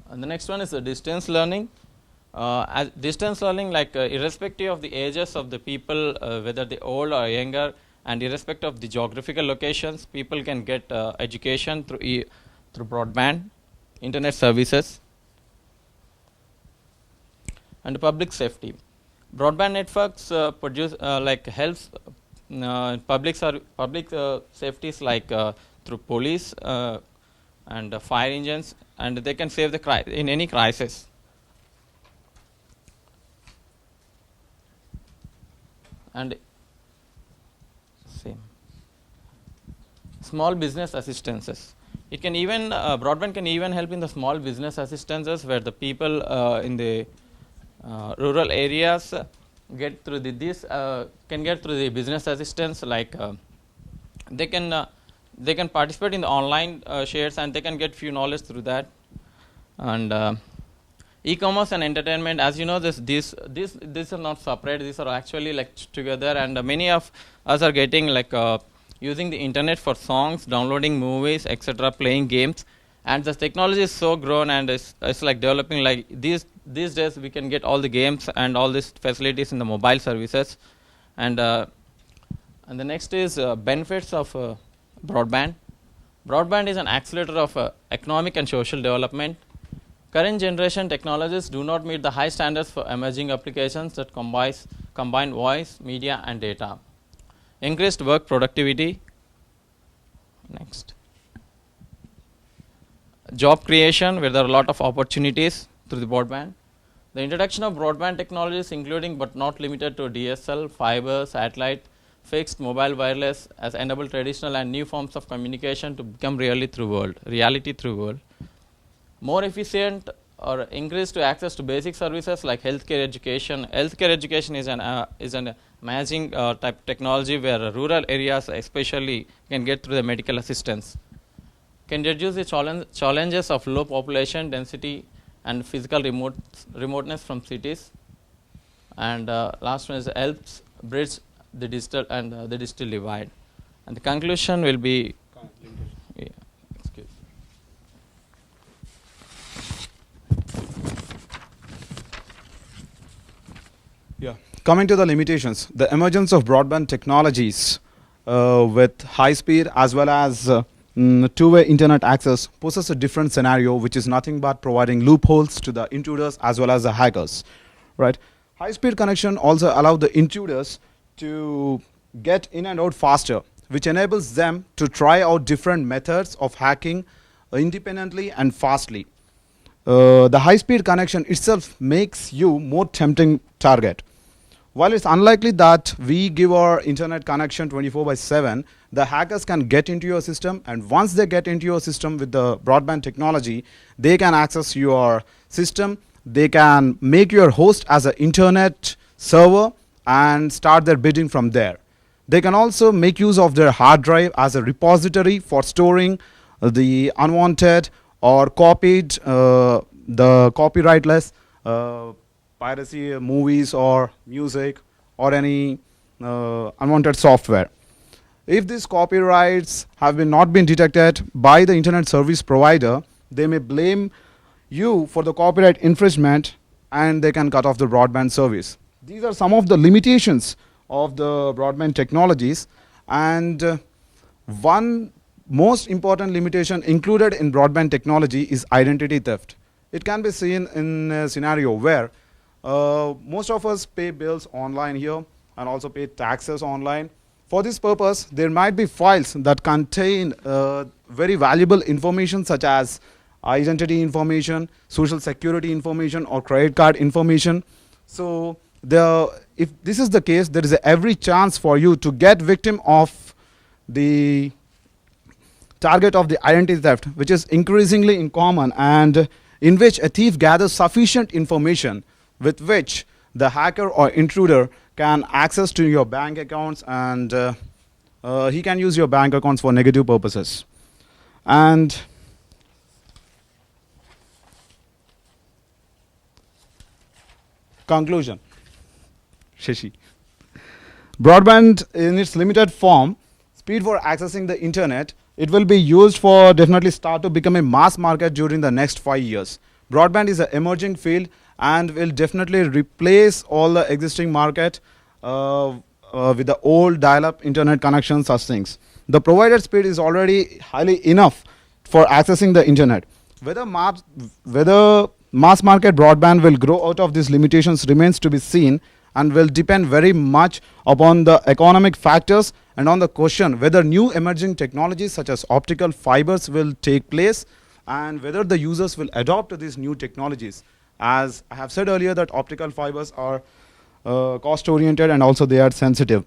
And the next one is the distance learning. As distance learning, like irrespective of the ages of the people, whether they old or younger, and irrespective of the geographical locations, people can get education through broadband internet services. And public safety. Broadband networks produce helps public safeties through police and fire engines, and they can save the in any crisis. And same small business assistances. It can even broadband can even help in the small business assistances, where the people in the rural areas get through can get through the business assistance, they can participate in the online shares, and they can get few knowledge through that. And e-commerce and entertainment, as you know, these are not separate, these are actually together, and many of us are getting using the internet for songs, downloading movies, etc., playing games. And the technology is so grown, and it's developing. These days we can get all the games and all these facilities in the mobile services. And the next is benefits of broadband. Broadband is an accelerator of economic and social development. Current generation technologies do not meet the high standards for emerging applications that combine voice, media, and data. Increased work productivity. Next. Job creation, where there are a lot of opportunities through the broadband. The introduction of broadband technologies, including but not limited to DSL, fiber, satellite, fixed, mobile, wireless, has enabled traditional and new forms of communication to become reality through world. More efficient or increased access to basic services like healthcare education. Healthcare education is an amazing type technology, where rural areas especially can get through the medical assistance. Can reduce the challenges of low population density and physical remoteness from cities. And last one is helps bridge the digital divide. And the conclusion will be Coming to the limitations, the emergence of broadband technologies with high speed as well as two-way internet access poses a different scenario, which is nothing but providing loopholes to the intruders as well as the hackers. Right? High-speed connection also allows the intruders to get in and out faster, which enables them to try out different methods of hacking independently and fastly. The high-speed connection itself makes you more tempting target. While it's unlikely that we give our internet connection 24/7, the hackers can get into your system, and once they get into your system with the broadband technology, they can access your system, they can make your host as an internet server and start their bidding from there. They can also make use of their hard drive as a repository for storing the unwanted or copied, the copyrightless piracy movies or music or any unwanted software. If these copyrights have not been detected by the internet service provider, they may blame you for the copyright infringement, and they can cut off the broadband service. These are some of the limitations of the broadband technologies, and one most important limitation included in broadband technology is identity theft. It can be seen in a scenario where most of us pay bills online here and also pay taxes online. For this purpose, there might be files that contain very valuable information such as identity information, social security information, or credit card information. So if this is the case, there is every chance for you to get victim of the target of the identity theft, which is increasingly in common, and in which a thief gathers sufficient information with which the hacker or intruder can access to your bank accounts, and he can use your bank accounts for negative purposes. And conclusion, Shashi. Broadband in its limited form, speed for accessing the internet, it will be used for definitely start to become a mass market during the next 5 years. Broadband is an emerging field and will definitely replace all the existing market with the old dial-up internet connections, such things. The provided speed is already highly enough for accessing the internet. Whether mass market broadband will grow out of these limitations remains to be seen, and will depend very much upon the economic factors and on the question whether new emerging technologies such as optical fibers will take place, and whether the users will adopt to these new technologies. As I have said earlier, that optical fibers are cost oriented and also they are sensitive.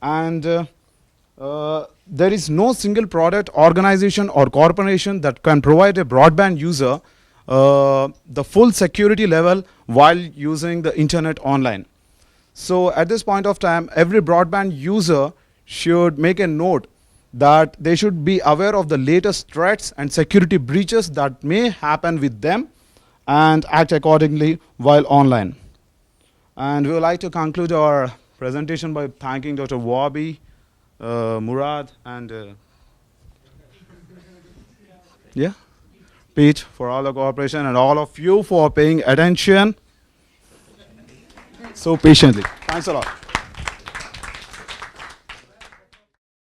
And there is no single product, organization or corporation that can provide a broadband user the full security level while using the internet online. So at this point of time, every broadband user should make a note that they should be aware of the latest threats and security breaches that may happen with them and act accordingly while online. And we would like to conclude our presentation by thanking Dr. Wahby, Murad, and Pete for all the cooperation, and all of you for paying attention so patiently. Thanks a lot.